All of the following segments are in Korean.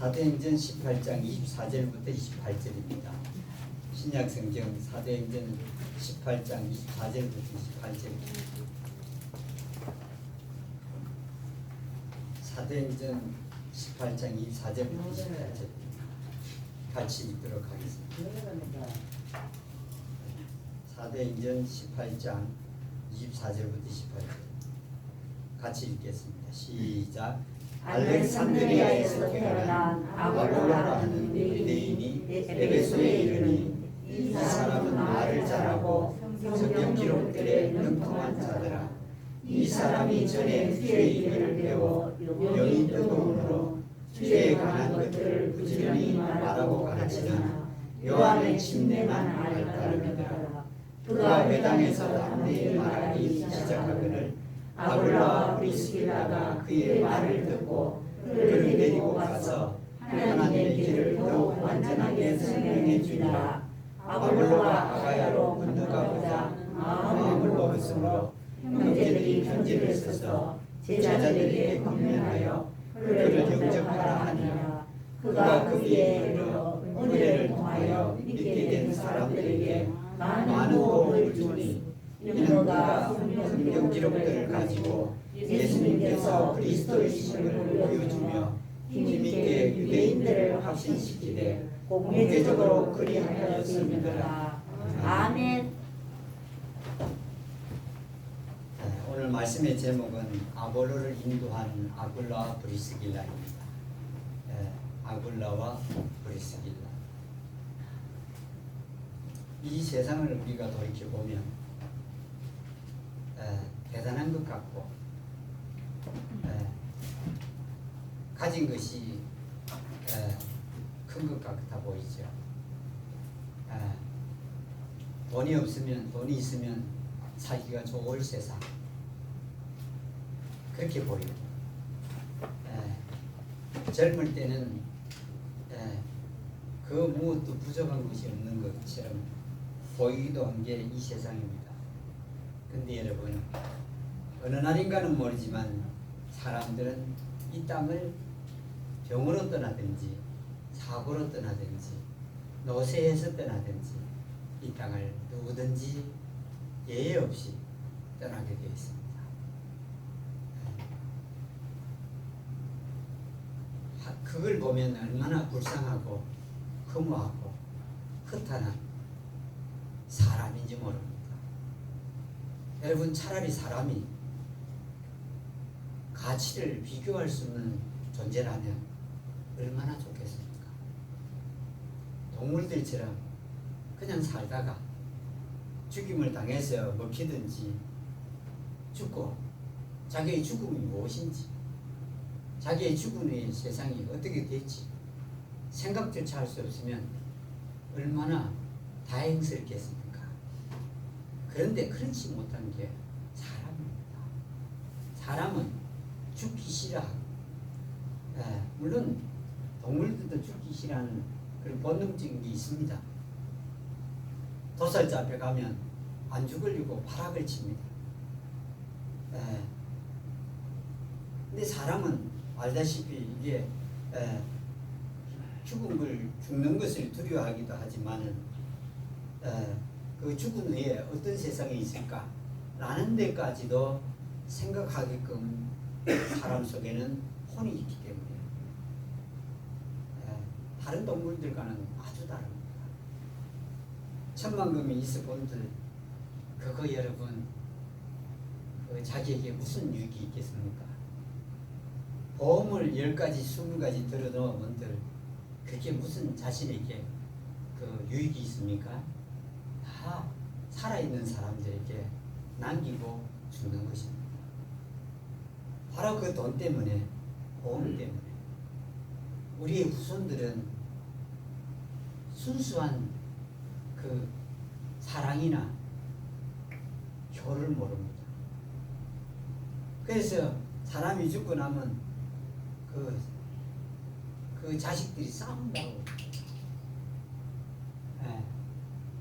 사도행전 18장 24절부터 28절입니다. 신약성경 사도행전 18장 24절부터 28절입니다. 사도행전 18장 24절부터 28절입니다. 같이 읽도록 하겠습니다. 사도행전 18장 24절부터 28절 같이 읽겠습니다. 시작. 알렉산드리아에서 태어난 아볼로라 하는 유대인이 에베소에 이르니 이 사람은 말을 잘하고 성경 기록들에 능통한 자더라. 이 사람이 전에 주의 일을 배워 영이 뜨거움으로 주에 관한 것들을 부지런히 말하고 가르치나 요한의 침례만 알 따름이더라. 그가 회당에서 담대히 말하기 시작하거늘 아굴라와 브리스길라가 그의 말을 듣고 그를 데리고 가서 하나님의 길을 더욱 완전하게 설명해 주니라. 아볼로가 아가야로 건너가보자 마음을 먹었으므로 형제들이 편지를 써서 제자들에게 권면하여 그를 영접하라 하니라. 그가 거기에 이르러 은혜를 통하여 믿게 된 사람들에게 많은 도움을 주니 이는 그가 성경 기록들을 가지고 예수님께서 그리스도이심을 보여주며 힘있게 유대인들을 확신시키되 공개적으로 그리하였음이더라. 아멘. 오늘 말씀의 제목은 아볼로를 인도한 아굴라와 브리스길라입니다. 아굴라와 브리스길라. 이 세상을 우리가 돌이켜보면 대단한 것 같고 가진 것이 큰 것 같아 보이죠. 돈이 있으면 살기가 좋을 세상 그렇게 보이고 젊을 때는 그 무엇도 부족한 것이 없는 것처럼 보이기도 한 게 이 세상입니다. 근데 여러분 어느 날인가는 모르지만 사람들은 이 땅을 병으로 떠나든지 사고로 떠나든지 노쇠해서 떠나든지 이 땅을 누구든지 예외 없이 떠나게 되어 있습니다. 그걸 보면 얼마나 불쌍하고 허무하고 허탄한 사람인지 모릅니다. 여러분 차라리 사람이 가치를 비교할 수 없는 존재라면 얼마나 좋겠습니까? 동물들처럼 그냥 살다가 죽임을 당해서 먹히든지 죽고 자기의 죽음이 무엇인지 자기의 죽음 후의 세상이 어떻게 될지 생각조차 할 수 없으면 얼마나 다행스럽겠습니까? 그런데 그렇지 못한 게 사람입니다. 사람은 죽기 싫어하고 물론 동물들도 죽기 싫어하는 그런 본능적인 게 있습니다. 도살자 앞에 가면 안 죽으려고 발악을 칩니다. 근데 사람은 알다시피 이게 죽는 것을 두려워하기도 하지만은 그 죽은 후에 어떤 세상이 있을까 라는 데까지도 생각하게끔 사람 속에는 혼이 있기 때문에 다른 동물들과는 아주 다릅니다. 천만금이 있어 본들 그거 여러분 자기에게 무슨 유익이 있겠습니까? 보험을 10가지 20가지 들어놓으면들 그게 무슨 자신에게 그 유익이 있습니까? 다 살아있는 사람들에게 남기고 죽는 것입니다. 바로 그 돈 때문에 보험 때문에 우리의 후손들은 순수한 그 사랑이나 효를 모릅니다. 그래서 사람이 죽고 나면 그 자식들이 싸운다고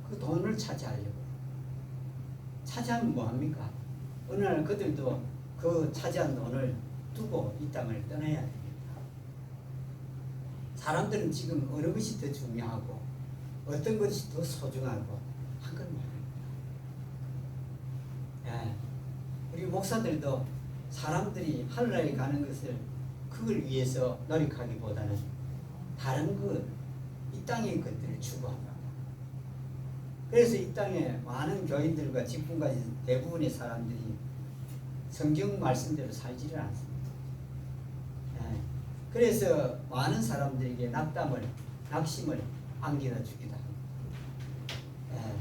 그 돈을 차지하려고 차지하면 뭐합니까? 어느 날 그들도 그 차지한 돈을 두고 이 땅을 떠나야 됩니다. 사람들은 지금 어느 것이 더 중요하고 어떤 것이 더 소중하고 한 건 모릅니다. 예. 우리 목사들도 사람들이 하늘나라에 가는 것을 그걸 위해서 노력하기보다는 다른 것, 이 땅의 것들을 추구한다. 그래서 이 땅에 많은 교인들과 직분가진 대부분의 사람들이 성경 말씀대로 살지를 않습니다. 예. 그래서 많은 사람들에게 낙담을, 낙심을 안겨다 주기도 합니다. 예.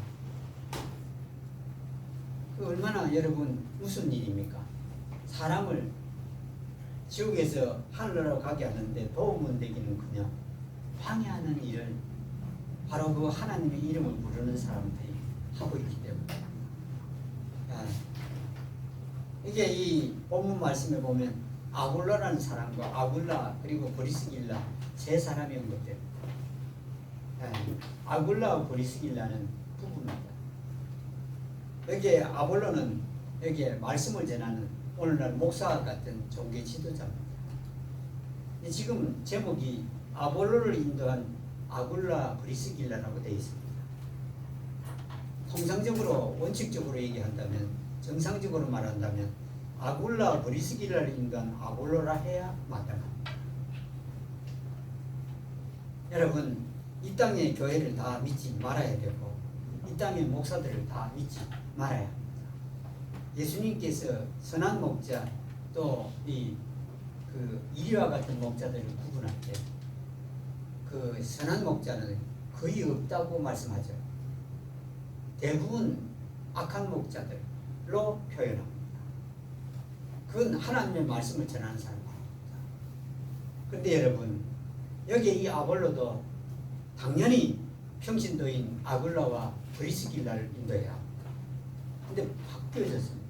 그 얼마나 여러분 무슨 일입니까? 사람을 지옥에서 하늘나라로 가게 하는데 도움은 되기는커녕 방해하는 일을 바로 그 하나님의 이름을 부르는 사람들이 하고 있기 때문에 이게 이 본문 말씀에 보면 아굴라라는 사람과 아굴라 그리고 브리스길라 세 사람이 언급됩니다. 아굴라와 브리스길라는 부부입니다. 여기에 아볼로는 여기에 말씀을 전하는 오늘날 목사 같은 종교 지도자입니다. 지금 제목이 아볼로를 인도한 아굴라 브리스길라라고 되어 있습니다. 통상적으로 원칙적으로 얘기한다면 정상적으로 말한다면 아굴라 브리스길라를 인도한 아볼로라 해야 마땅합니다. 여러분 이 땅의 교회를 다 믿지 말아야 되고 이 땅의 목사들을 다 믿지 말아야 합니다. 예수님께서 선한 목자 또 이리와 같은 목자들을 구분할 때 그 선한 목자는 거의 없다고 말씀하죠. 대부분 악한 목자들로 표현합니다. 그건 하나님의 말씀을 전하는 사람입니다. 그런데 여러분 여기에 이 아볼로도 당연히 평신도인 아굴라와 브리스길라를 인도해야 합니다. 근데 바뀌어졌습니다.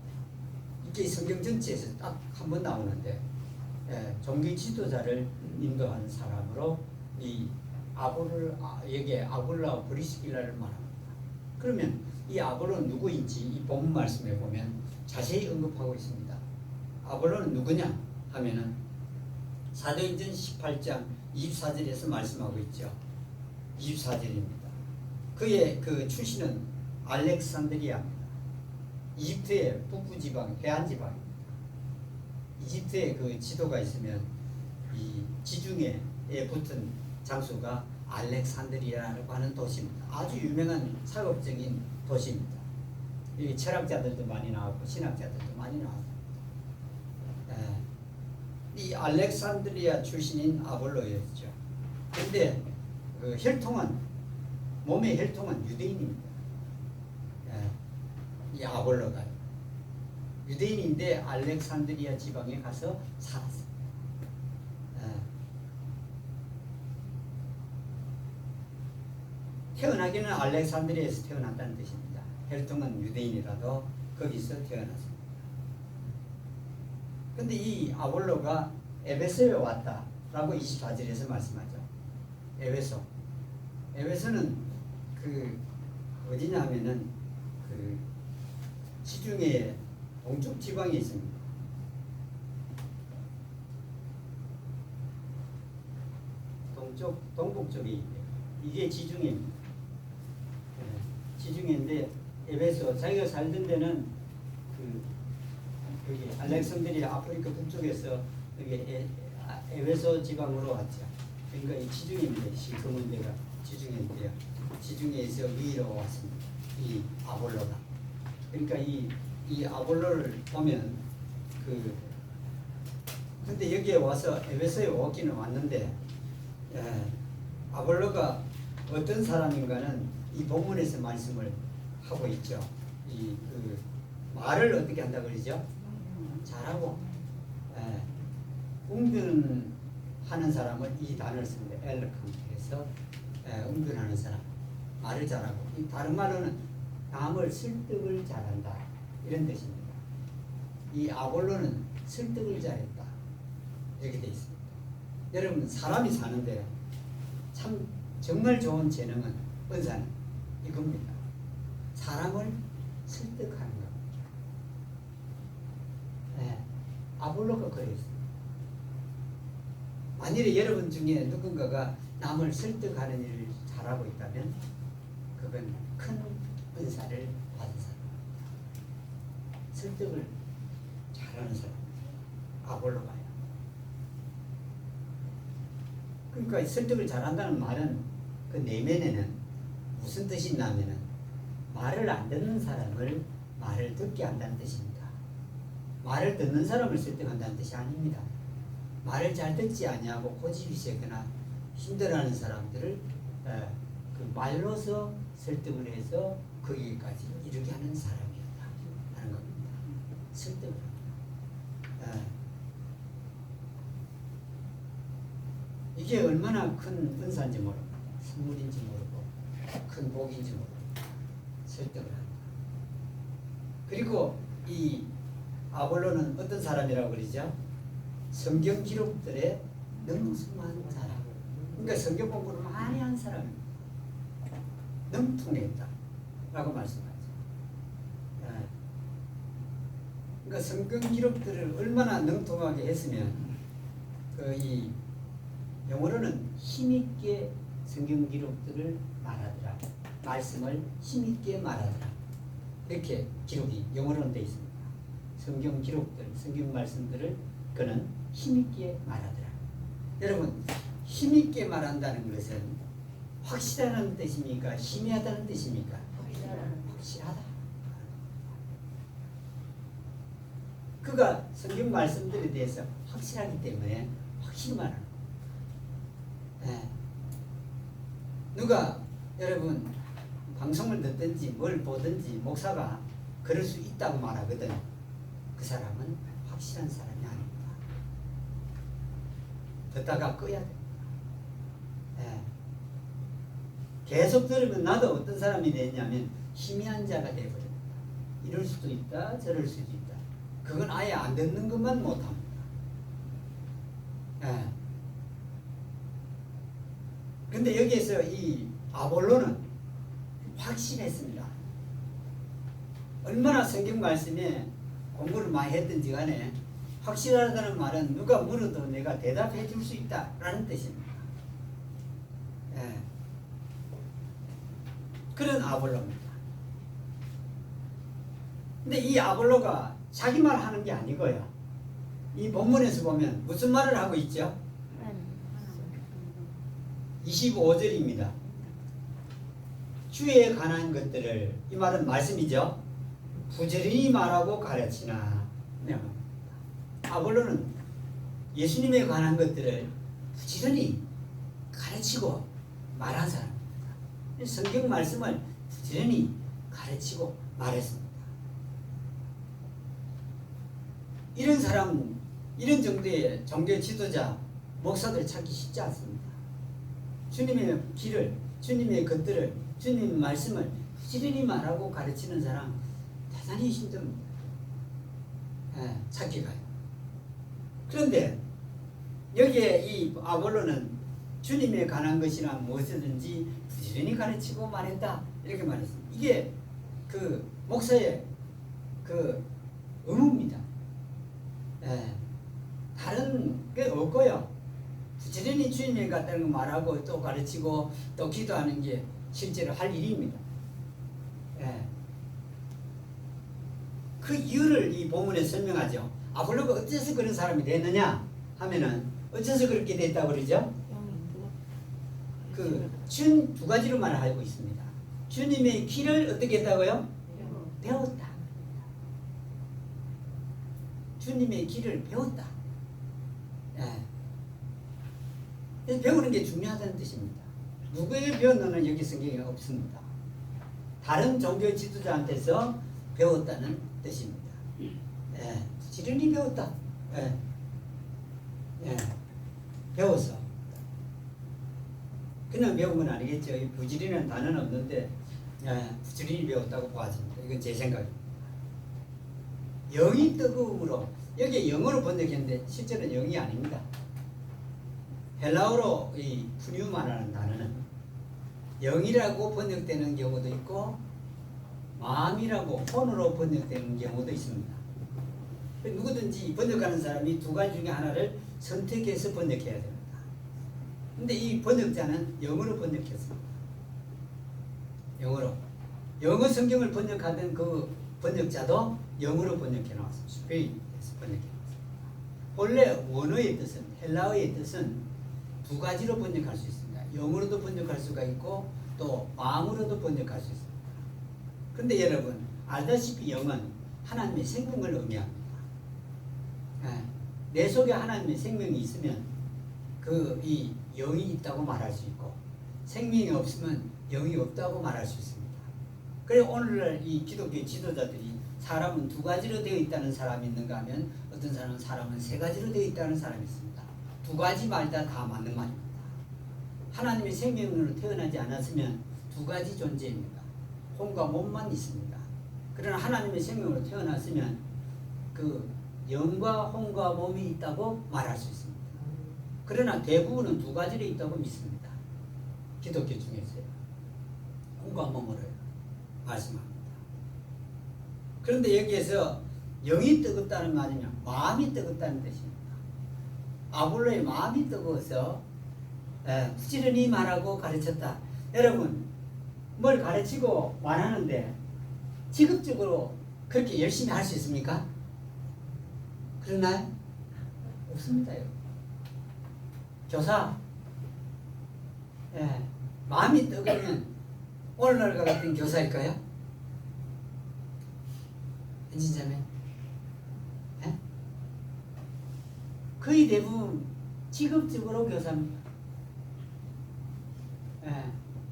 이게 성경 전체에서 딱 한 번 나오는데 종교 지도자를 인도하는 사람으로 이 여기에 아굴라와 브리스길라를 말합니다. 그러면 이 아볼로는 누구인지 이 본문 말씀에 보면 자세히 언급하고 있습니다. 아볼로는 누구냐 하면은 사도행전 18장 24절에서 말씀하고 있죠. 24절입니다. 그의 그 출신은 알렉산드리아입니다. 이집트의 북부 지방, 해안 지방입니다. 이집트에 그 지도가 있으면 이 지중해에 붙은 장소가 알렉산드리아라고 하는 도시입니다. 아주 유명한 상업적인 도시입니다. 여기 철학자들도 많이 나왔고 신학자들도 많이 나왔습니다. 이 알렉산드리아 출신인 아볼로였죠. 그런데 그 몸의 혈통은 유대인입니다. 이 아볼로가 유대인인데 알렉산드리아 지방에 가서 살았습니다. 태어나기는 알렉산드리아에서 태어났다는 뜻입니다. 혈통은 유대인이라도 거기서 태어났습니다. 근데 이 아볼로가 에베소에 왔다라고 24절에서 말씀하죠. 에베소는 그 어디냐 하면은 그 지중해 동쪽 지방에 있습니다. 동북 쪽에 있대요. 이게 지중해입니다. 지중해인데 에베소 자기가 살던 데는 여기 알렉산드리아 아프리카 북쪽에서 여기 에베소 지방으로 왔죠. 그러니까 이 지중해인데 시커먼 데가 지중해인데요. 지중해에서 위로 왔습니다. 이 아볼로가. 그러니까 이 아볼로를 보면 근데 여기에 와서 에베소에 오기는 왔는데 아볼로가 어떤 사람인가는 이 본문에서 말씀을 하고 있죠. 말을 어떻게 한다 그러죠? 잘하고 은근하는 사람은 이 단어를 씁니다. 엘르칸트에서 은근하는 사람, 말을 잘하고 다른 말로는 남을 설득을 잘한다 이런 뜻입니다. 이 아볼로는 설득을 잘했다 이렇게 되어 있습니다. 여러분 사람이 사는데 참 정말 좋은 재능은 은사는 이겁니다. 사람을 설득하는 겁니다. 아볼로가 그랬습니다. 만일에 여러분 중에 누군가가 남을 설득하는 일을 잘하고 있다면 그건 큰 은사를 받은 사람. 설득을 잘하는 사람. 아볼로가요. 그러니까 설득을 잘한다는 말은 그 내면에는 무슨 뜻이 있냐면은 말을 안 듣는 사람을 말을 듣게 한다는 뜻입니다. 말을 듣는 사람을 설득한다는 뜻이 아닙니다. 말을 잘 듣지 아니하고 고집이 세거나 힘들어하는 사람들을 그 말로서 설득을 해서 거기까지 이르게 하는 사람이었다 하는 겁니다. 설득을 합니다. 이게 얼마나 큰 은사인지 모르고 선물인지 모르고 큰 복인지 모르고 설득을 합니다. 그리고 이 아볼로는 어떤 사람이라고 그러죠? 성경 기록들에 능숙한 사람. 그러니까 성경 공부를 많이 한 사람입니다. 능통했다 라고 말씀하죠. 그러니까 성경 기록들을 얼마나 능통하게 했으면 이 영어로는 힘있게 성경 기록들을 말하더라. 말씀을 힘있게 말하더라. 이렇게 기록이 영어로는 되어 있습니다. 성경 기록들, 성경 말씀들을 그는 힘있게 말하더라. 여러분, 힘있게 말한다는 것은 확실하다는 뜻입니까? 희미하다는 뜻입니까? 확실하다. 그가 성경 말씀들에 대해서 확실하기 때문에 확실히 말하는 거예요. 누가 여러분 방송을 듣든지 뭘 보든지 목사가 그럴 수 있다고 말하거든. 그 사람은 확실한 사람이 아닙니다. 듣다가 꺼야 됩니다. 계속 들으면 나도 어떤 사람이 되냐면 희미한 자가 되어버립니다. 이럴 수도 있다 저럴 수도 있다. 그건 아예 안 듣는 것만 못합니다. 근데 여기에서 이 아볼로는 확신했습니다. 얼마나 성경 말씀에 공부를 많이 했든지 간에 확실하다는 말은 누가 물어도 내가 대답해 줄 수 있다라는 뜻입니다. 그런 아볼로입니다. 근데 이 아볼로가 자기 말 하는 게 아니고요. 이 본문에서 보면 무슨 말을 하고 있죠? 25절입니다. 주에 관한 것들을, 이 말은 말씀이죠. 부지런히 말하고 가르치나. 아볼로는 예수님에 관한 것들을 부지런히 가르치고 말한 사람입니다. 성경 말씀을 부지런히 가르치고 말했습니다. 이런 사람, 이런 정도의 종교 지도자, 목사들 찾기 쉽지 않습니다. 주님의 길을, 주님의 것들을, 주님의 말씀을 부지런히 말하고 가르치는 사람 대단히 힘듭니다. 찾기가요. 그런데 여기에 이 아볼로는 주님에 관한 것이나 무엇이든지 부지런히 가르치고 말했다 이렇게 말했습니다. 이게 그 목사의 그 의무입니다. 다른 게 없고요. 부지런히 주님에 관한 거 말하고 또 가르치고 또 기도하는 게 실제로 할 일입니다. 그 이유를 이 본문에 설명하죠. 아볼로가 어째서 그런 사람이 됐느냐 하면은 어째서 그렇게 됐다고 그러죠? 두 가지로 말하고 있습니다. 주님의 길을 어떻게 했다고요? 배웠다. 주님의 길을 배웠다. 배우는 게 중요하다는 뜻입니다. 누구에게 배웠느냐는 여기 성경에 없습니다. 다른 종교 지도자한테서 배웠다는 뜻입니다. 부지런히 배웠다. 배워서 그냥 배운 건 아니겠죠. 이 부지런이라는 단어는 없는데 부지런히 배웠다고 보아집니다. 이건 제 생각입니다. 영이 뜨거움으로, 여기에 영어로 번역했는데 실제로는 영이 아닙니다. 헬라어로 이 푸뉴마라는 단어는 영이라고 번역되는 경우도 있고 마음이라고 혼으로 번역되는 경우도 있습니다. 누구든지 번역하는 사람이 두 가지 중에 하나를 선택해서 번역해야 됩니다. 근데 이 번역자는 영어로 번역했습니다. 영어로. 영어 성경을 번역하던 그 번역자도 영어로 번역해 나왔습니다. 스페인에서 번역해 나왔습니다. 본래 원어의 뜻은, 헬라어의 뜻은 두 가지로 번역할 수 있습니다. 영어로도 번역할 수가 있고 또 마음으로도 번역할 수 있습니다. 근데 여러분 알다시피 영은 하나님의 생명을 의미합니다. 내 속에 하나님의 생명이 있으면 그 이 영이 있다고 말할 수 있고 생명이 없으면 영이 없다고 말할 수 있습니다. 그래 오늘날 이 기독교 지도자들이 사람은 두 가지로 되어 있다는 사람이 있는가 하면 어떤 사람은 세 가지로 되어 있다는 사람이 있습니다. 두 가지 말 다 맞는 말입니다. 하나님의 생명으로 태어나지 않았으면 두 가지 존재입니다. 혼과 몸만 있습니다. 그러나 하나님의 생명으로 태어났으면 그 영과 혼과 몸이 있다고 말할 수 있습니다. 그러나 대부분은 두 가지로 있다고 믿습니다. 기독교 중에서요. 혼과 몸으로 말씀합니다. 그런데 여기에서 영이 뜨겁다는 말이면 마음이 뜨겁다는 뜻입니다. 아볼로의 마음이 뜨거워서 부지런히 말하고 가르쳤다. 여러분 뭘 가르치고 말하는데 직업적으로 그렇게 열심히 할 수 있습니까? 그러나요? 없습니다요. 교사 마음이 뜨거우면 오늘날과 같은 교사일까요? 진짜면 거의 대부분 직업적으로 교사입니다.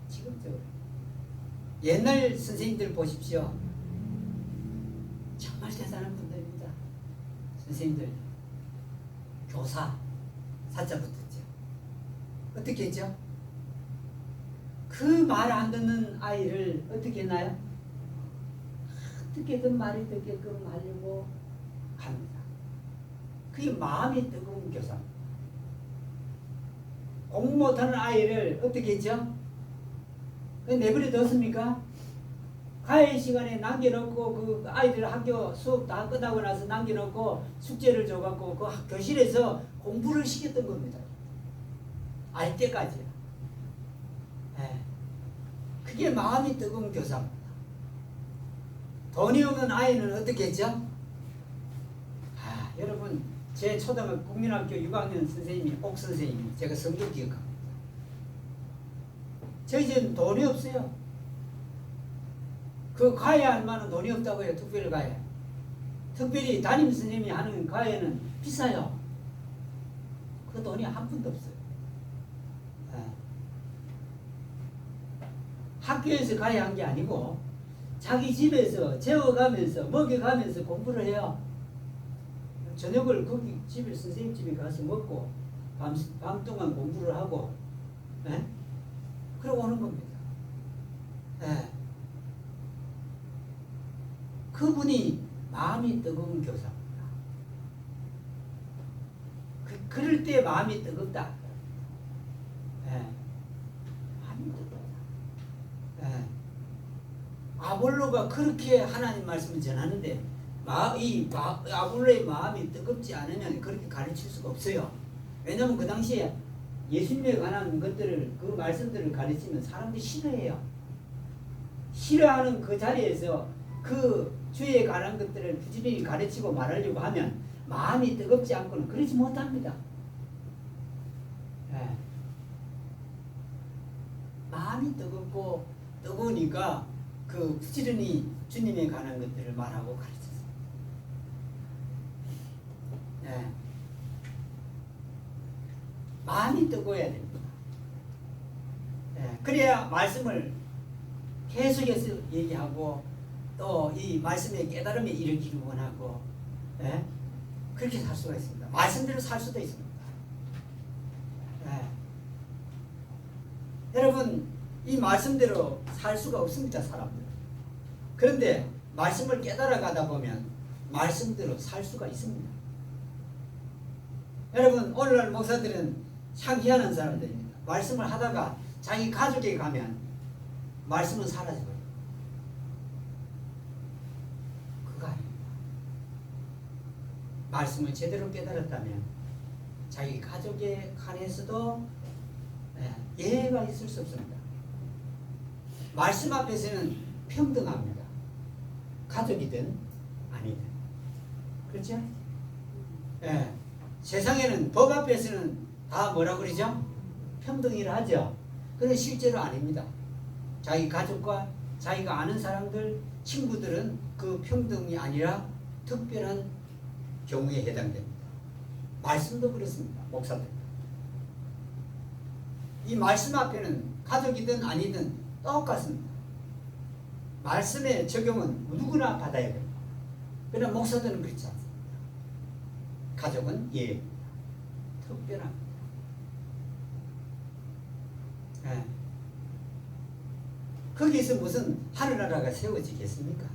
직업적으로. 옛날 선생님들 보십시오. 정말 대단한 분들입니다. 선생님들, 교사, 사자 붙었죠. 어떻게 했죠? 그 말 안 듣는 아이를 어떻게 했나요? 어떻게든 말이 듣게끔 하려고 합니다. 그게 마음이 뜨거운 교사입니다. 공부 못하는 아이를 어떻게 했죠? 내버려 뒀습니까? 과외 시간에 남겨놓고 그 아이들 학교 수업 다 끝나고 나서 남겨놓고 숙제를 줘갖고 그 교실에서 공부를 시켰던 겁니다. 알 때까지요. 그게 마음이 뜨거운 교사입니다. 돈이 없는 아이는 어떻게 했죠? 여러분 제 초등학교 국민학교 6학년 선생님이 옥 선생님이 제가 성경 기억합니다. 저희 집은 돈이 없어요. 그 과외할 만한 돈이 없다고 해요. 특별 과외. 특별히 담임 선생님이 하는 과외는 비싸요. 그 돈이 한 푼도 없어요. 학교에서 과외한 게 아니고 자기 집에서 재워가면서 먹여가면서 공부를 해요. 저녁을 거기 집에 선생님 집에 가서 먹고 밤 동안 공부를 하고 그러고 오는 겁니다. 그분이 마음이 뜨거운 교사입니다. 그럴 때 마음이 뜨겁다. 마음이 뜨겁다. 아볼로가 그렇게 하나님 말씀을 전하는데 아볼로의 마음이 뜨겁지 않으면 그렇게 가르칠 수가 없어요. 왜냐하면 그 당시에 예수님에 관한 것들을 그 말씀들을 가르치면 사람들이 싫어해요. 싫어하는 그 자리에서 그 주에 관한 것들을 부지런히 가르치고 말하려고 하면 마음이 뜨겁지 않고는 그러지 못합니다. 마음이 뜨거우니까 그 부지런히 주님에 관한 것들을 말하고 가르쳤습니다. 마음이 뜨거워야 됩니다. 그래야 말씀을 계속해서 얘기하고 또 이 말씀의 깨달음에 이르기를 원하고 그렇게 살 수가 있습니다. 말씀대로 살 수도 있습니다. 여러분 이 말씀대로 살 수가 없습니다. 사람들. 그런데 말씀을 깨달아 가다 보면 말씀대로 살 수가 있습니다. 여러분 오늘날 목사들은 참 희한한 사람들입니다. 말씀을 하다가 자기 가족에게 가면 말씀은 사라져요. 그거 아닙니다. 말씀을 제대로 깨달았다면 자기 가족에 관해서도 예외가 있을 수 없습니다. 말씀 앞에서는 평등합니다. 가족이든 아니든. 그렇죠? 예. 세상에는 법 앞에서는 다 뭐라 그러죠? 평등이라 하죠. 그런데 실제로 아닙니다. 자기 가족과 자기가 아는 사람들, 친구들은 그 평등이 아니라 특별한 경우에 해당됩니다. 말씀도 그렇습니다. 목사들. 이 말씀 앞에는 가족이든 아니든 똑같습니다. 말씀의 적용은 누구나 받아야 됩니다. 그러나 목사들은 그렇지 않습니다. 가족은 예입니다. 특별합니다. 예. 거기서 무슨 하늘나라가 세워지겠습니까?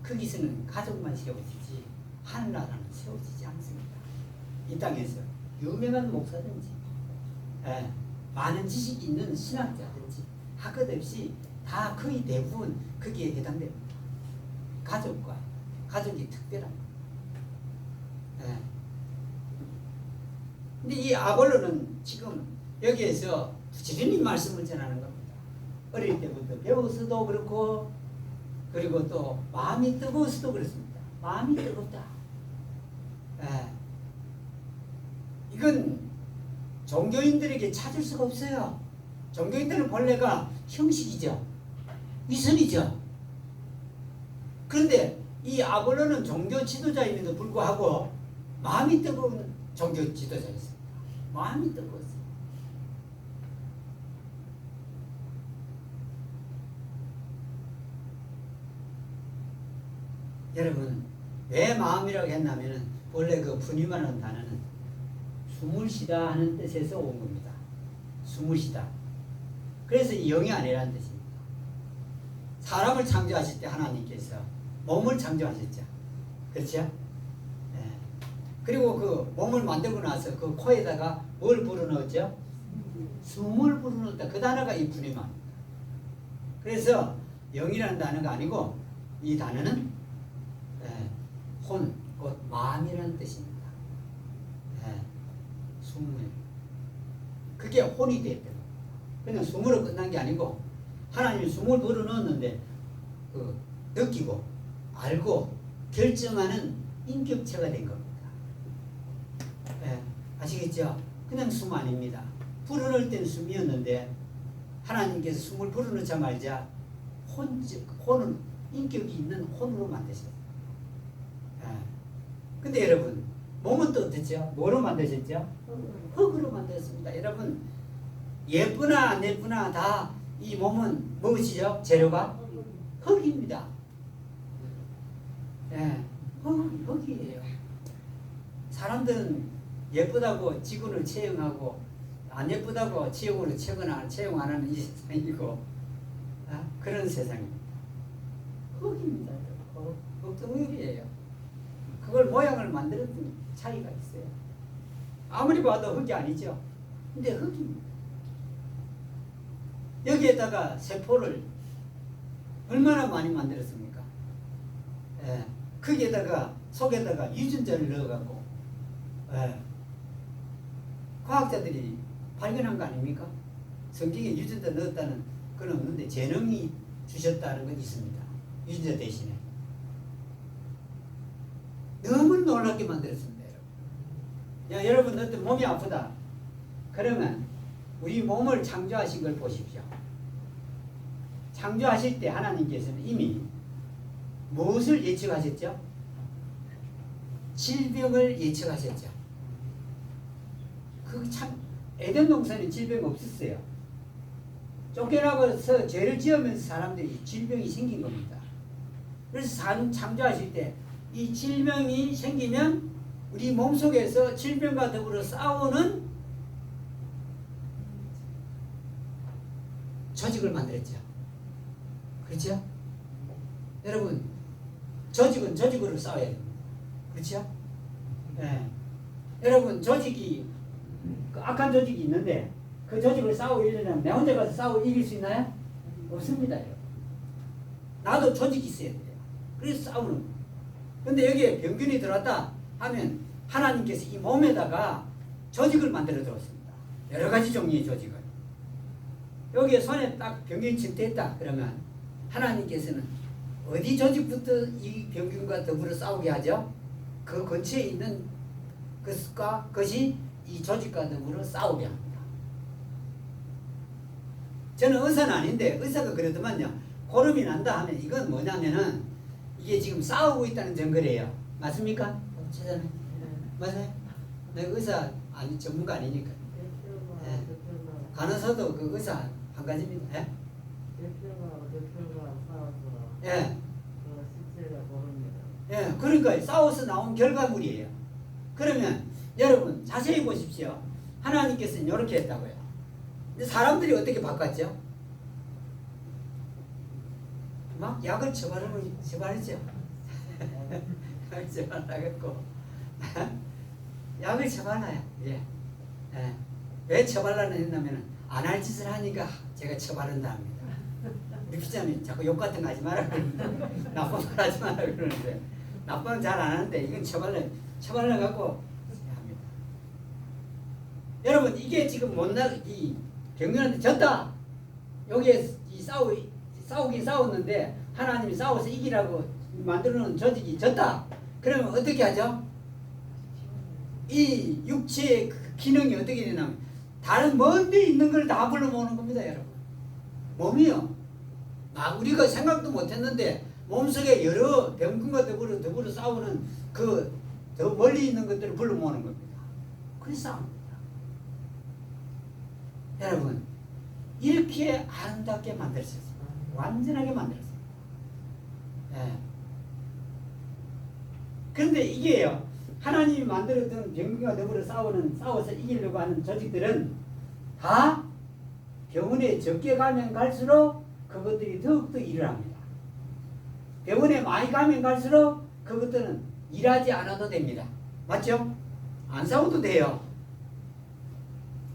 거기서는 가족만 세워지지 하늘나라는 세워지지 않습니다. 이 땅에서 유명한 목사든지 많은 지식이 있는 신학자든지 할 것 없이 다 거의 대부분 거기에 해당됩니다. 가족이 특별합니다. 근데 이 아볼로는 지금 여기에서 부지런히 말씀을 전하는 겁니다. 어릴 때부터 배워서도 그렇고 그리고 또 마음이 뜨거워서도 그렇습니다. 마음이 뜨겁다. 이건 종교인들에게 찾을 수가 없어요. 종교인들은 본래가 형식이죠. 위선이죠. 그런데 이 아볼로는 종교 지도자임에도 불구하고 마음이 뜨거운 종교 지도자였습니다. 마음이 뜨거웠어요. 여러분, 왜 마음이라고 했냐면은 원래 그 분이라는 단어는 숨을 쉬다 하는 뜻에서 온 겁니다. 숨을 쉬다. 그래서 영이 아니라는 뜻입니다. 사람을 창조하실 때 하나님께서 몸을 창조하셨죠. 그렇죠? 네. 그리고 그 몸을 만들고 나서 그 코에다가 뭘 불어넣었죠? 숨을 불어넣었다. 그 단어가 이 분이만입니다. 그래서 영이라는 단어가 아니고 이 단어는 혼, 곧 마음이라는 뜻입니다. 숨을. 그게 혼이 됐대요. 그냥 숨으로 끝난 게 아니고 하나님이 숨을 불어넣었는데 그 느끼고 알고 결정하는 인격체가 된 겁니다. 아시겠죠? 그냥 숨 아닙니다. 불어넣을 때는 숨이었는데 하나님께서 숨을 불어넣자마자 혼은 인격이 있는 혼으로 만드셨어요. 근데 여러분, 몸은 또 어떻죠? 뭐로 만드셨죠? 흙으로 만들었습니다. 여러분, 예쁘나 안 예쁘나 다 이 몸은 무엇이죠? 재료가 흙입니다. 흙이에요. 사람들은 예쁘다고 지구를 채용하고 안 예쁘다고 지옥으로 채용 안 하는 이 세상이고 그런 세상입니다. 흙입니다. 흙이에요. 그걸 모양을 만들었던 차이가 있어요. 아무리 봐도 흙이 아니죠. 근데 흙입니다. 여기에다가 세포를 얼마나 많이 만들었습니까? 거기에다가 속에다가 유전자를 넣어갖고 과학자들이 발견한 거 아닙니까? 성경에 유전자 넣었다는 건 없는데 재능이 주셨다는 건 있습니다. 유전자 대신에. 너무 놀랍게 만들었습니다. 여러분 어떤 몸이 아프다. 그러면 우리 몸을 창조하신 걸 보십시오. 창조하실 때 하나님께서는 이미 무엇을 예측하셨죠? 질병을 예측하셨죠. 그 참 에덴 동산에 질병 없었어요. 쫓겨나서 죄를 지으면서 사람들이 질병이 생긴 겁니다. 그래서 창조하실 때 이 질병이 생기면 우리 몸속에서 질병과 더불어 싸우는 조직을 만들었죠. 그렇죠? 여러분, 조직은 조직으로 싸워야 됩니다. 그렇죠? 여러분, 조직이 그 악한 조직이 있는데 그 조직을 싸우려면 내 혼자 가서 싸워 이길 수 있나요? 없습니다. 여러분. 나도 조직이 있어야 돼요. 그래서 싸우는 거예요. 근데 여기에 병균이 들어왔다 하면 하나님께서 이 몸에다가 조직을 만들어 두었습니다. 여러 가지 종류의 조직을. 여기에 손에 딱 병균이 침투했다 그러면 하나님께서는 어디 조직부터 이 병균과 더불어 싸우게 하죠? 그 근처에 있는 것이 이 조직과 더불어 싸우게 합니다. 저는 의사는 아닌데 의사가 그러더만요. 고름이 난다 하면 이건 뭐냐면은 이게 지금 싸우고 있다는 증거래요. 맞습니까? 최자님 맞아요? 내가 의사 아니 전문가 아니니까. 예. 간호사도 그 의사 한 가지입니다. 예? 대표가 싸워서 예. 그 실체가 모릅니다. 예. 그러니까 싸워서 나온 결과물이에요. 그러면 여러분 자세히 보십시오. 하나님께서는 이렇게 했다고요. 근데 사람들이 어떻게 바꿨죠? 막 약을 처발했죠. 약을 처발하겠고 약을 처발라요. 예. 예. 왜 처발라는 했냐면 안 할 짓을 하니까 제가 처발한다 합니다. 우리 피자님 자꾸 욕 같은 거 하지 마라 그러는데 나쁜 말 하지 마라 그러는데 나쁜 말 잘 안 하는데 이건 처발라 갖고 합니다. 여러분 이게 지금 이 병균한테 졌다. 여기에 싸우긴 싸웠는데 하나님이 싸워서 이기라고 만들어놓은 조직이 졌다. 그러면 어떻게 하죠? 이 육체의 그 기능이 어떻게 되냐면 다른 먼 데 있는 걸 다 불러 모으는 겁니다, 여러분. 몸이요. 우리가 생각도 못했는데 몸속에 여러 병균과 더불어 싸우는 그 더 멀리 있는 것들을 불러 모으는 겁니다. 그래서 싸웁니다. 여러분 이렇게 아름답게 만들었습니다. 완전하게 만들었습니다. 예. 그런데 이게요. 하나님이 만들었던 병균과 더불어 싸워서 이기려고 하는 조직들은 다 병원에 적게 가면 갈수록 그것들이 더욱더 일을 합니다. 병원에 많이 가면 갈수록 그것들은 일하지 않아도 됩니다. 맞죠? 안 싸워도 돼요.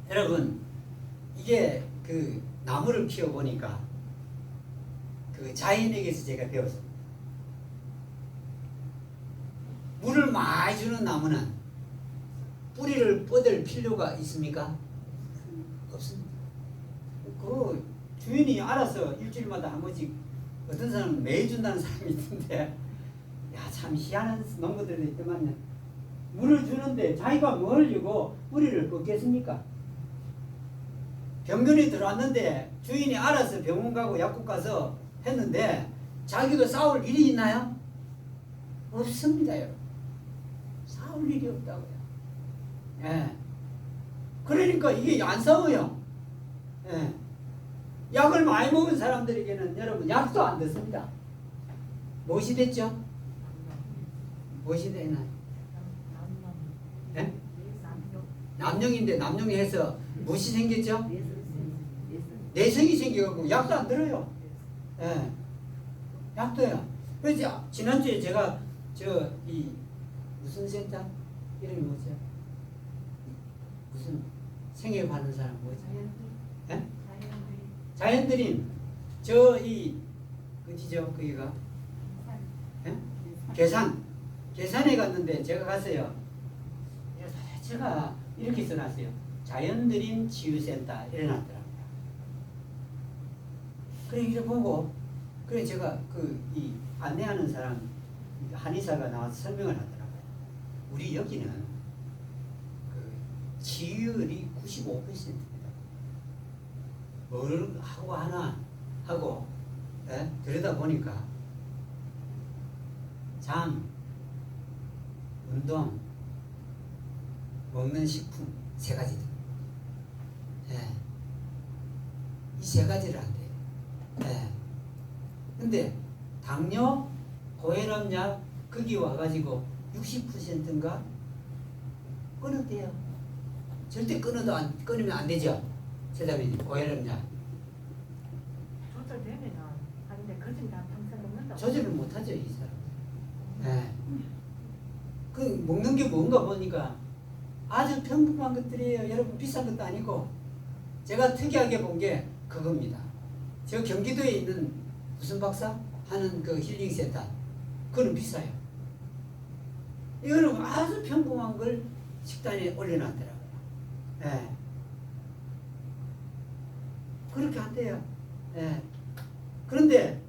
여러분 이게 그 나무를 키워보니까 그 자연에게서 제가 배웠습니다. 물을 많이 주는 나무는 뿌리를 뻗을 필요가 있습니까? 없습니다. 그 주인이 알아서 일주일마다 한 번씩 어떤 사람은 매일 준다는 사람이 있던데 참 희한한 농부들도 있더만요. 물을 주는데 자기가 뭘 주고 뿌리를 꺾겠습니까? 병균이 들어왔는데 주인이 알아서 병원 가고 약국 가서 했는데 자기도 싸울 일이 있나요? 없습니다, 여러분. 싸울 일이 없다고요. 예. 그러니까 이게 안 싸워요. 예. 약을 많이 먹은 사람들에게는 여러분 약도 안 듣습니다. 무엇이 됐죠? 무엇이 되나요? 예? 남용인데 남용이 해서 무엇이 생겼죠? 내성이 생겨갖고 약도 안 들어요. 예. 약도요. 그래서 지난주에 제가 무슨 센터? 이름이 뭐죠? 무슨 생애 받는 사람 뭐죠? 예? 자연드림. 어디죠? 거기가? 예? 계산에 갔는데 제가 갔어요. 제가 이렇게 써놨어요. 자연드림 치유센터 이래놨더라고요. 그래 이래 보고 그래 제가 이 안내하는 사람 한의사가 나와서 설명을 하더라고요. 우리 여기는 그 치유율이 95%입니다. 뭘 하고 하나 하고 들여다 보니까 잠, 운동, 먹는 식품 3가지들. 이 3가지를 한대요. 근데 당뇨, 고혈압약 거기 와가지고 60%인가 끊었대요. 절대 끊으면 안 되죠. 세상에 고혈압약. 조절되면 하는데 그중 다 평생 먹는다. 조절을 못하죠 이 사람. 그 먹는 게 뭔가 보니까 아주 평범한 것들이에요. 여러분 비싼 것도 아니고 제가 특이하게 본 게 그겁니다. 저 경기도에 있는 무슨 박사 하는 그 힐링센터 그거는 비싸요. 이거는 아주 평범한 걸 식단에 올려놨더라고요. 그렇게 한대요. 예. 그런데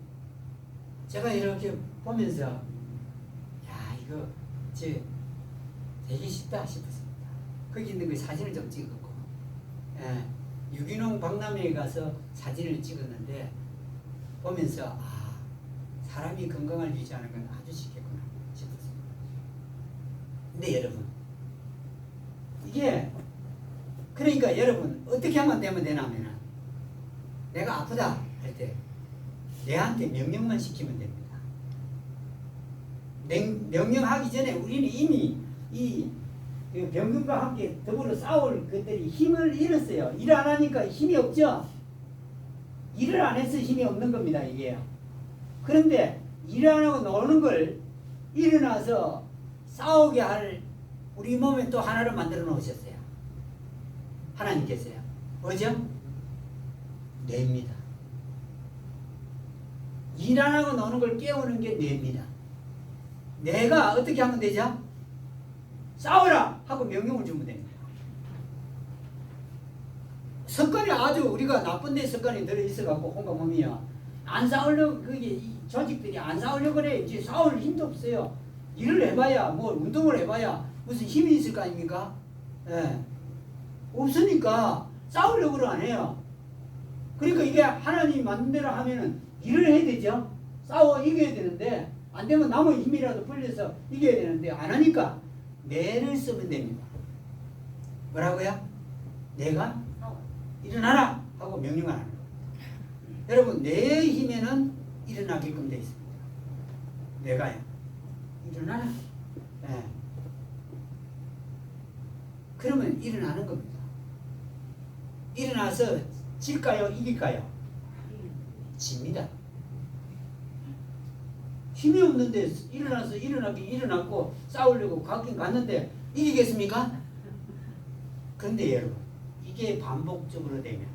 제가 이렇게 보면서 야 이거 되게 쉽다 싶었습니다. 거기 있는 그 사진을 좀 찍었고, 예. 유기농 박람회에 가서 사진을 찍었는데 보면서 사람이 건강을 유지하는 건 아주 쉽겠구나 싶었습니다. 근데 여러분 이게 그러니까 여러분 어떻게 하면 되냐면은 내가 아프다 할 때 내한테 명령만 시키면 됩니다. 명령하기 전에 우리는 이미 이 병균과 함께 더불어 싸울 것들이 힘을 잃었어요. 일 안 하니까 힘이 없죠. 일을 안 해서 힘이 없는 겁니다. 이게. 그런데 일 안 하고 노는 걸 일어나서 싸우게 할 우리 몸에 또 하나를 만들어 놓으셨어요. 하나님께서요. 뭐죠? 뇌입니다. 일 안 하고 노는 걸 깨우는 게 뇌입니다. 뇌가 어떻게 하면 되죠? 싸워라! 하고 명령을 주면 됩니다. 습관이 아주 우리가 나쁜 데 습관이 들어있어갖고 혼과 몸이요. 안 싸우려고, 그게 이 조직들이 안 싸우려고 그래. 이제 싸울 힘도 없어요. 일을 해봐야, 뭐 운동을 해봐야 무슨 힘이 있을 거 아닙니까? 예. 없으니까 싸우려고 안 해요. 그러니까 이게 하나님이 만든 대로 하면은 일을 해야 되죠. 싸워 이겨야 되는데, 안 되면 남의 힘이라도 불려서 이겨야 되는데, 안 하니까 뇌를 쓰면 됩니다. 뭐라고요? 내가 일어나라! 하고 명령을 하는 겁니다. 여러분, 뇌의 힘에는 일어나게끔 되어 있습니다. 뇌가요. 일어나라. 네. 그러면 일어나는 겁니다. 일어나서 질까요? 이길까요? 집니다. 힘이 없는데 일어나서 일어났고 싸우려고 가긴 갔는데 이기겠습니까? 그런데 여러분 이게 반복적으로 되면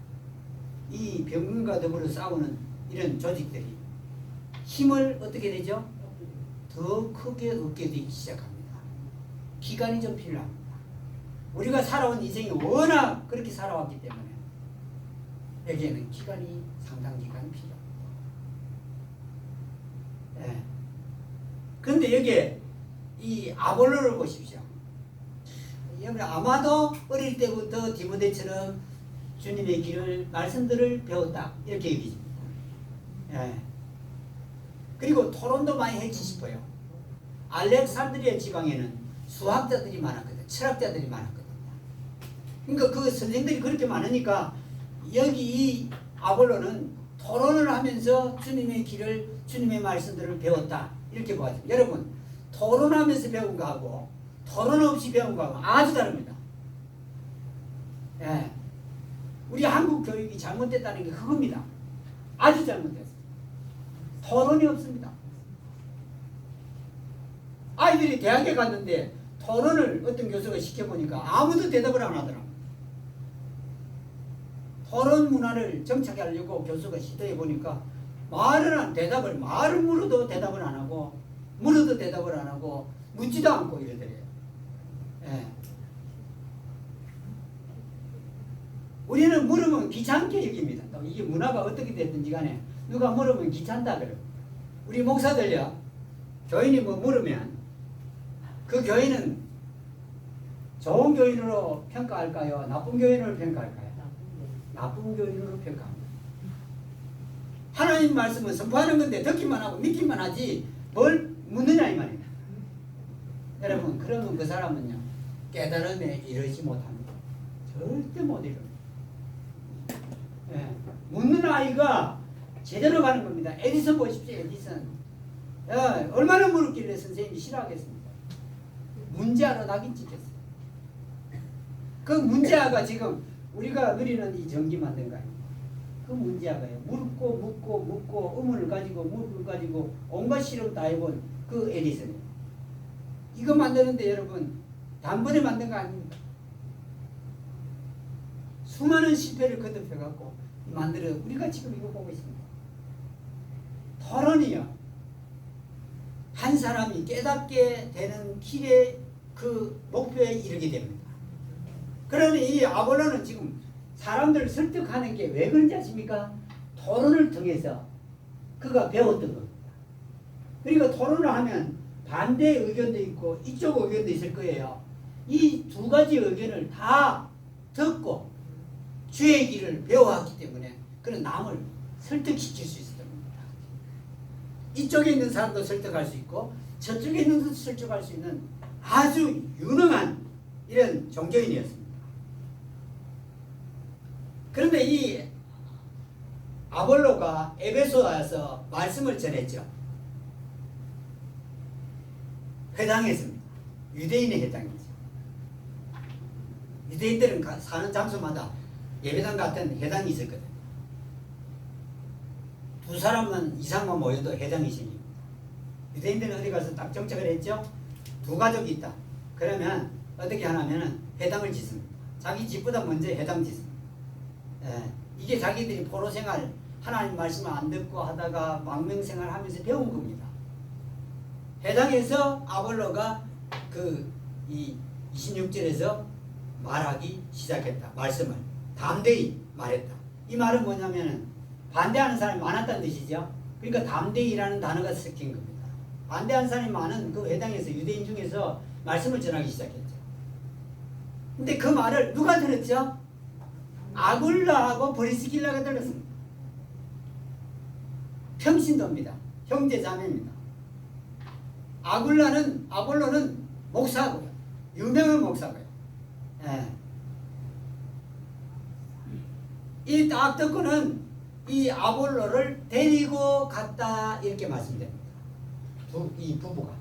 이 병균과 더불어 싸우는 이런 조직들이 힘을 어떻게 되죠? 더 크게 얻게 되기 시작합니다. 기간이 좀 필요합니다. 우리가 살아온 인생이 워낙 그렇게 살아왔기 때문에 여기에는 기간이 상당 기간이 필요합니다. 네. 그런데 여기에 이 아볼로를 보십시오. 여러분 아마도 어릴 때부터 디모데처럼 주님의 길을 말씀들을 배웠다 이렇게 얘기합니다. 예. 그리고 토론도 많이 했지 싶어요. 알렉산드리아 지방에는 수학자들이 많았거든요. 철학자들이 많았거든요. 그러니까 그 선생들이 그렇게 많으니까 여기 이 아볼로는 토론을 하면서 주님의 길을 주님의 말씀들을 배웠다 이렇게 보아죠. 여러분 토론하면서 배운 거하고 토론 없이 배운 거하고 아주 다릅니다. 예. 우리 한국 교육이 잘못됐다는 게 그겁니다. 아주 잘못됐어요. 토론이 없습니다. 아이들이 대학에 갔는데 토론을 어떤 교수가 시켜보니까 아무도 대답을 안 하더라고요. 토론 문화를 정착해 하려고 교수가 시도해보니까 말을 물어도 대답을 안 하고 물어도 대답을 안 하고 묻지도 않고 이러더래요. 예. 우리는 물으면 귀찮게 여깁니다. 또 이게 문화가 어떻게 됐든지 간에 누가 물으면 귀찮다 그래요. 우리 목사들요. 교인이 뭐 물으면 그 교인은 좋은 교인으로 평가할까요? 나쁜 교인으로 평가할까요? 나쁜 교인으로 평가합니다. 하나님 말씀은 선포하는 건데 듣기만 하고 믿기만 하지 뭘 묻느냐 이 말입니다. 여러분 그러면 그 사람은요 깨달음에 이르지 못합니다. 절대 못 이릅니다. 예. 묻는 아이가 제대로 가는 겁니다. 에디슨 보십시오. 에디슨 얼마나 물었길래 선생님이 싫어하겠습니까? 문제아로 낙인 찍혔어요. 그 문제아가 지금 우리가 누리는 이 전기 만든 거 아닙니까? 그 문제아가요. 묻고 의문을 가지고 온갖 실험 다 해본 그 에디슨이에요. 이거 만드는데 여러분 단번에 만든 거 아닙니까? 수많은 실패를 거듭해갖고 만들어 우리가 지금 이거 보고 있습니다. 토론이요. 한 사람이 깨닫게 되는 길의 그 목표에 이르게 됩니다. 그러니 이 아볼로는 지금 사람들을 설득하는 게 왜 그런지 아십니까? 토론을 통해서 그가 배웠던 겁니다. 그리고 토론을 하면 반대 의견도 있고 이쪽 의견도 있을 거예요. 이 두 가지 의견을 다 듣고 주의 길을 배워왔기 때문에 그는 남을 설득시킬 수 있었던 겁니다. 이쪽에 있는 사람도 설득할 수 있고 저쪽에 있는 사람도 설득할 수 있는 아주 유능한 이런 종교인이었습니다. 그런데 이 아볼로가 에베소에 와서 말씀을 전했죠. 회당했습니다. 유대인의 회당이죠. 유대인들은 사는 장소마다 예배당 같은 회당이 있었거든요. 두 사람만 이상만 모여도 회당이 생깁니다. 유대인들은 어디 가서 딱 정책을 했죠. 두 가족이 있다. 그러면 어떻게 하냐면은 회당을 짓습니다. 자기 집보다 먼저 회당 짓습니다. 예, 이게 자기들이 포로 생활 하나님 말씀을 안 듣고 하다가 망명생활 하면서 배운 겁니다. 회당에서 아볼로가 이 26절에서 말하기 시작했다. 말씀을 담대히 말했다. 이 말은 뭐냐면은 반대하는 사람이 많았다는 뜻이죠. 그러니까 담대히라는 단어가 섞인 겁니다. 반대하는 사람이 많은 그 회당에서 유대인 중에서 말씀을 전하기 시작했죠. 근데 그 말을 누가 들었죠? 아굴라하고 브리스길라가 들었습니다. 평신도입니다. 형제 자매입니다. 아볼로는 목사고요. 유명한 목사고요. 예. 이 딱 듣고는 이 아볼로를 데리고 갔다 이렇게 말씀됩니다. 이 부부가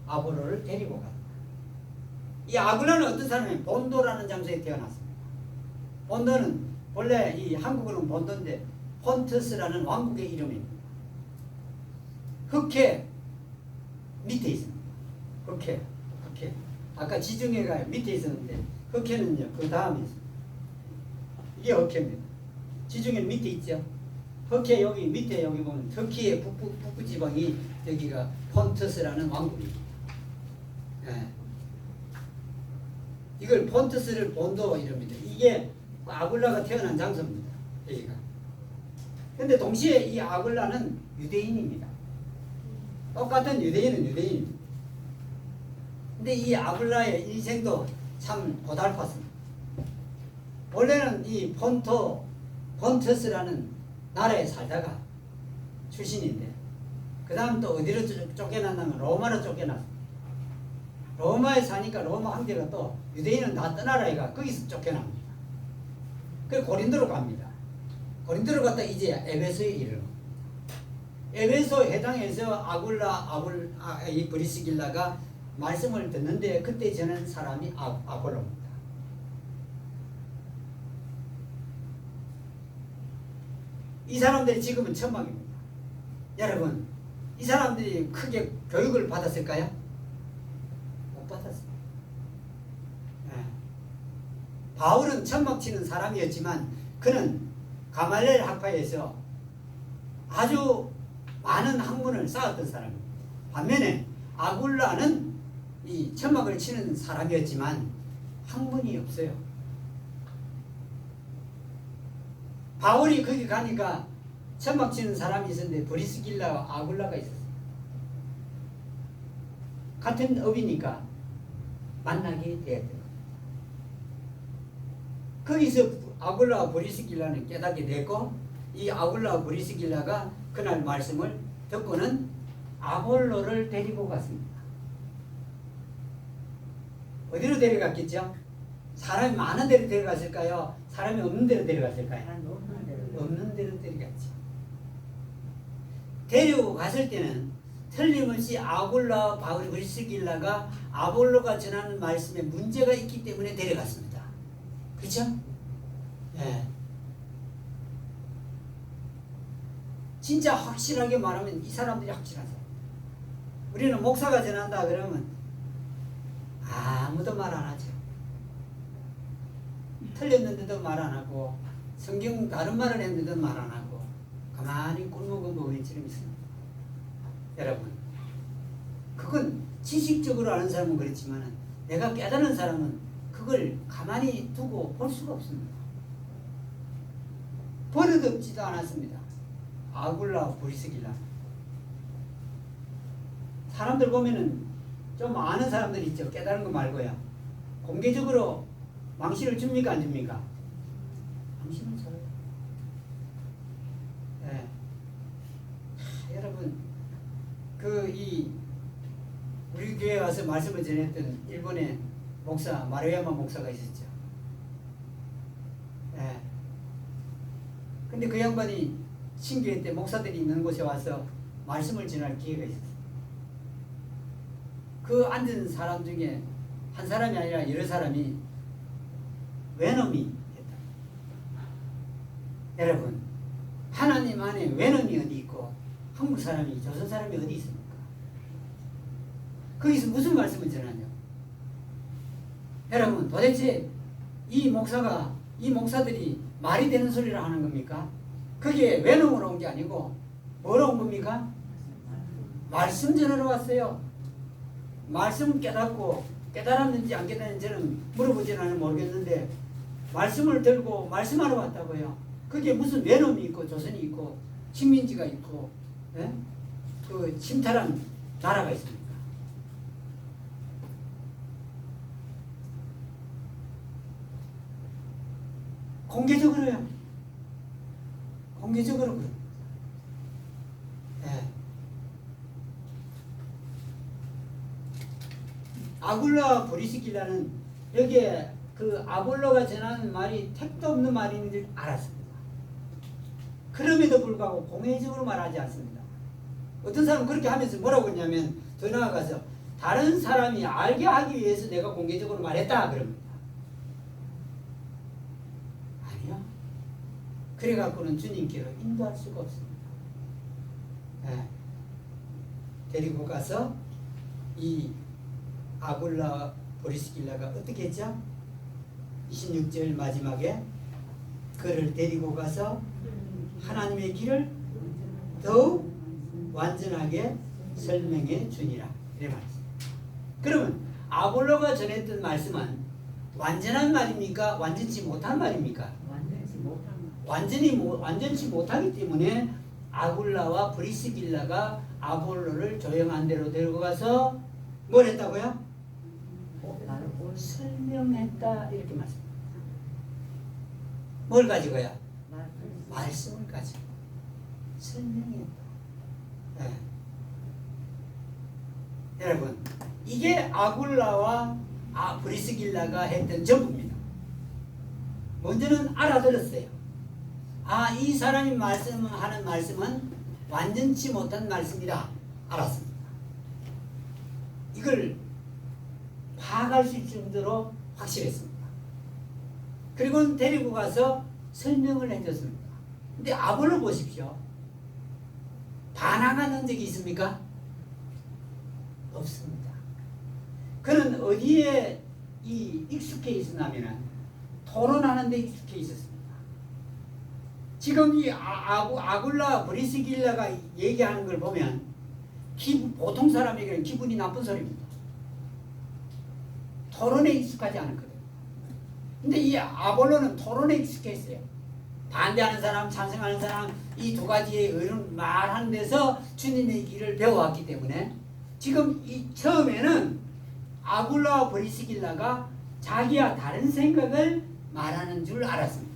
아볼로를 데리고 갔다. 이 아굴라는 어떤 사람이에요? 본도라는 장소에 태어났습니다. 본도는 원래 이 한국어는 본도인데 폰투스라는 왕국의 이름입니다. 흑해 밑에 있습니다. 흑해. 아까 지중해가 밑에 있었는데 흑해는요 그 다음에 있습니다. 이게 흑해입니다. 지중해 밑에 있죠. 흑해 여기 밑에 여기 보면 터키의 북부 지방이 여기가 폰투스라는 왕국입니다. 예. 이걸 폰투스를 본도 이럽니다. 이게 아굴라가 태어난 장소입니다. 여기가. 근데 동시에 이 아굴라는 유대인입니다. 똑같은 유대인은 유대인입니다. 근데 이 아굴라의 인생도 참 고달팠습니다. 원래는 이 폰투스라는 나라에 살다가 출신인데 그 다음 또 어디로 쫓겨났냐면 로마로 쫓겨났습니다. 로마에 사니까 로마 황제가 또 유대인은 다 떠나라니까 거기서 쫓겨납니다. 그래서 고린도로 갑니다. 고린도로 갔다 이제 에베소에 이르러 에베소 회당에서 이 브리스길라가 말씀을 듣는데 그때 저는 사람이 아볼로입니다. 이 사람들이 지금은 천막입니다. 여러분, 이 사람들이 크게 교육을 받았을까요? 못 받았습니다. 네. 바울은 천막 치는 사람이었지만 그는 가말리엘 학파에서 아주 많은 학문을 쌓았던 사람입니다. 반면에 아굴라는 이 천막을 치는 사람이었지만 학문이 없어요. 바울이 거기 가니까 천막 치는 사람이 있었는데 브리스길라와 아굴라가 있었어요. 같은 업이니까 만나게 되었대요. 거기서 아굴라와 브리스길라는 깨닫게 됐고 이 아굴라와 브리스길라가 그날 말씀을 듣고는 아볼로를 데리고 갔습니다. 어디로 데려갔겠죠? 사람이 많은 데로 데려갔을까요? 사람이 없는 데로 데려갔을까요? 없는 데로 데려갔죠. 데리고 갔을 때는 틀림없이 아굴라와 브리스길라가 아볼로가 전하는 말씀에 문제가 있기 때문에 데려갔습니다. 그렇죠? 네. 진짜 확실하게 말하면 이 사람들이 확실하죠. 우리는 목사가 전한다 그러면 아무도 말 안 하죠. 틀렸는데도 말 안 하고 성경 다른 말을 했는데도 말 안 하고 가만히 꿀먹은 거위처럼 있습니다. 여러분, 그건 지식적으로 아는 사람은 그렇지만 내가 깨달은 사람은 그걸 가만히 두고 볼 수가 없습니다. 버릇없지도 않았습니다. 아굴라 브리스길라. 사람들 보면은 좀 아는 사람들 있죠. 깨달은 거 말고요. 공개적으로 망신을 줍니까 안 줍니까? 망신을 줘요. 예. 여러분 우리 교회 와서 말씀을 전했던 일본의 목사 마루야마 목사가 있었죠. 예. 근데 그 양반이 신교회 때 목사들이 있는 곳에 와서 말씀을 전할 기회가 있었어요. 그 앉은 사람 중에 한 사람이 아니라 여러 사람이 외놈이 했다. 여러분, 하나님 안에 외놈이 어디 있고 한국 사람이 조선 사람이 어디 있습니까? 거기서 무슨 말씀을 전하냐? 여러분, 도대체 이 목사들이 말이 되는 소리를 하는 겁니까? 그게 외놈으로 온 게 아니고 뭐로 온 겁니까? 말씀 전하러 왔어요. 말씀 깨닫고 깨달았는지 안 깨달았는지 저는 물어보지는 않으면 모르겠는데 말씀을 들고 말씀하러 왔다고요. 그게 무슨 외놈이 있고 조선이 있고 식민지가 있고 예? 그 침탈한 나라가 있습니까? 공개적으로요. 공개적으로 그래요. 예. 아굴라 브리스길라는 여기에 그 아볼로가 전하는 말이 택도 없는 말인 줄 알았습니다. 그럼에도 불구하고 공개적으로 말하지 않습니다. 어떤 사람은 그렇게 하면서 뭐라고 했냐면 더 나아가서 다른 사람이 알게 하기 위해서 내가 공개적으로 말했다 그럽니다. 아니요. 그래갖고는 주님께로 인도할 수가 없습니다. 네. 데리고 가서 이 아굴라 브리스길라가 어떻게 했죠? 26절 마지막에 그를 데리고 가서 하나님의 길을 더욱 완전하게 설명해 주니라 이래 말했습니다. 그러면 아볼로가 전했던 말씀은 완전한 말입니까? 완전치 못한 말입니까? 완전치 못하기 때문에 아굴라와 브리스길라가 아볼로를 조용한 데로 데리고 가서 뭘 했다고요? 설명했다 이렇게 말씀합니다. 뭘 가지고요? 말씀을 가지고 설명했다. 네. 여러분, 이게 아굴라와 브리스길라가 했던 전부입니다. 먼저는 알아들었어요. 이 사람이 말씀하는 말씀은 완전치 못한 말씀이다. 알았습니다. 이걸 파악할 수 있을 정도로 확실했습니다. 그리고 데리고 가서 설명을 해줬습니다. 근데 아볼로 보십시오. 반항하는 적이 있습니까? 없습니다. 그는 어디에 익숙해 있었냐면 토론하는 데 익숙해 있었습니다. 지금 이 아굴라 브리스길라가 얘기하는 걸 보면 보통 사람에게는 기분이 나쁜 소리입니다. 토론에 익숙하지 않았거든요. 근데 이 아볼로는 토론에 익숙했어요. 반대하는 사람, 찬성하는 사람 이 두 가지의 의견을 말하는 데서 주님의 길을 배워왔기 때문에 지금 이 처음에는 아굴라와 브리스길라가 자기와 다른 생각을 말하는 줄 알았습니다.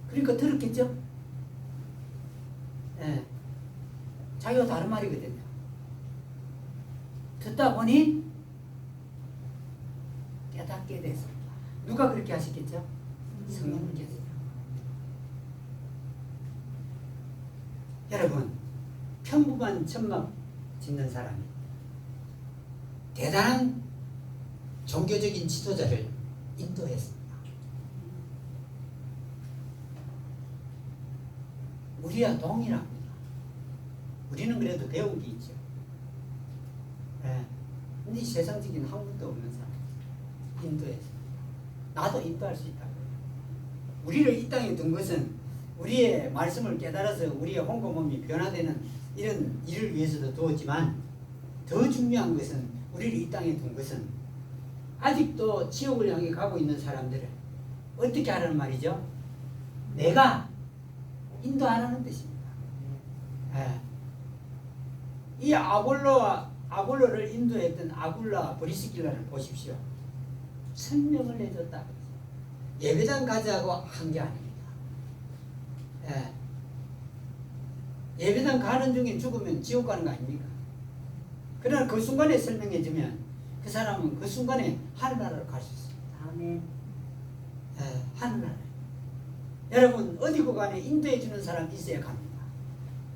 그러니까 들었겠죠? 네. 자기와 다른 말이거든요. 듣다 보니 깨닫게 됐습니다. 누가 그렇게 하시겠죠? 성령님께서. 여러분, 평범한 천막 짓는 사람이 대단한 종교적인 지도자를 인도했습니다. 우리와 동일합니다. 우리는 그래도 배운 게 있죠. 네. 근데 세상적인 학문도 없는 사람 인도했습니다. 나도 인도할 수 있다고요. 우리를 이 땅에 둔 것은 우리의 말씀을 깨달아서 우리의 홍고 몸이 변화되는 이런 일을 위해서도 두었지만 더 중요한 것은 우리를 이 땅에 둔 것은 아직도 지옥을 향해 가고 있는 사람들을 어떻게 하라는 말이죠? 내가 인도하라는 뜻입니다. 예. 이 아볼로를 인도했던 아굴라 브리스길라를 보십시오. 설명을 해줬다. 예배당 가자고 한 게 아닙니다. 예. 예배당 가는 중에 죽으면 지옥 가는 거 아닙니까? 그러나 그 순간에 설명해주면 그 사람은 그 순간에 하늘나라로 갈 수 있습니다. 아멘. 예, 하늘나라. 여러분 어디고 간에 인도해 주는 사람이 있어야 갑니다.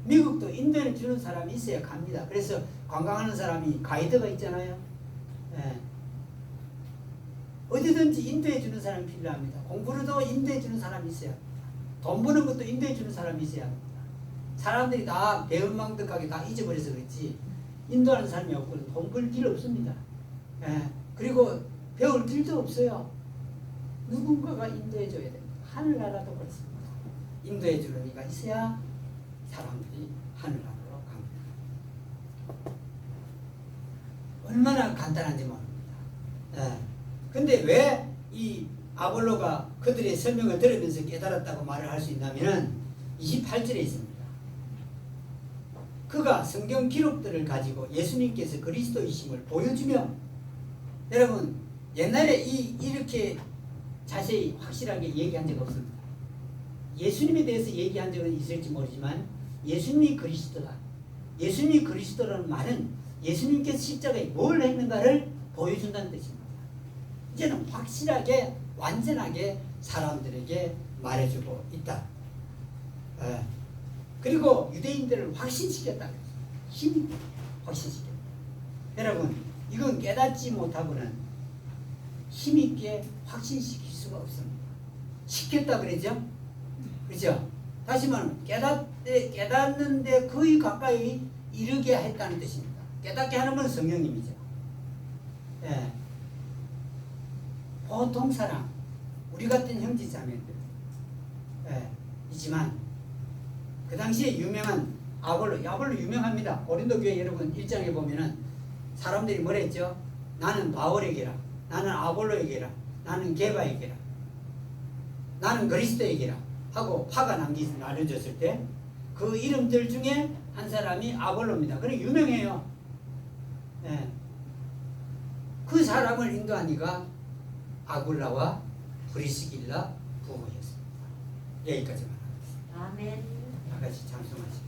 미국도 인도해 주는 사람이 있어야 갑니다. 그래서 관광하는 사람이 가이드가 있잖아요. 예. 어디든지 인도해 주는 사람이 필요합니다. 공부로도 인도해 주는 사람이 있어야 합니다. 돈 버는 것도 인도해 주는 사람이 있어야 합니다. 사람들이 다 배은망덕하게 다 잊어버려서 그렇지 인도하는 사람이 없거든. 돈 벌 길 없습니다. 예. 그리고 배울 길도 없어요. 누군가가 인도해 줘야 됩니다. 하늘나라도 그렇습니다. 인도해 주는 이가 있어야 사람들이 하늘나라로 갑니다. 얼마나 간단한지 모릅니다. 예. 근데 왜 이 아볼로가 그들의 설명을 들으면서 깨달았다고 말을 할 수 있냐면은 28절에 있습니다. 그가 성경 기록들을 가지고 예수님께서 그리스도이심을 보여주며, 여러분 옛날에 이렇게 자세히 확실하게 얘기한 적 없습니다. 예수님에 대해서 얘기한 적은 있을지 모르지만 예수님이 그리스도다. 예수님이 그리스도라는 말은 예수님께서 십자가에 뭘 했는가를 보여준다는 뜻입니다. 이제는 확실하게 완전하게 사람들에게 말해주고 있다. 그리고 유대인들을 확신시켰다. 힘있게 확신시켰다. 여러분 이건 깨닫지 못하고는 힘있게 확신시킬 수가 없습니다. 시켰다 그러죠? 그렇죠? 다시 말하면 깨닫는데 거의 가까이 이르게 했다는 뜻입니다. 깨닫게 하는 건 성령님이죠. 예. 보통 사람, 우리 같은 형제 자매들, 예. 이지만 그 당시에 유명한 아볼로 유명합니다. 고린도 교회 여러분 1장에 보면은 사람들이 뭐라 했죠? 나는 바울에게라, 나는 아볼로에게라, 나는 게바에게라, 나는 그리스도에게라 하고 파가 나눠졌을 때 그 이름들 중에 한 사람이 아볼로입니다. 그래 유명해요. 예. 그 사람을 인도한 이가 아굴라와 브리스길라 부부였습니다. 여기까지만 하겠습니다. 아멘. 다 같이 찬송하시죠.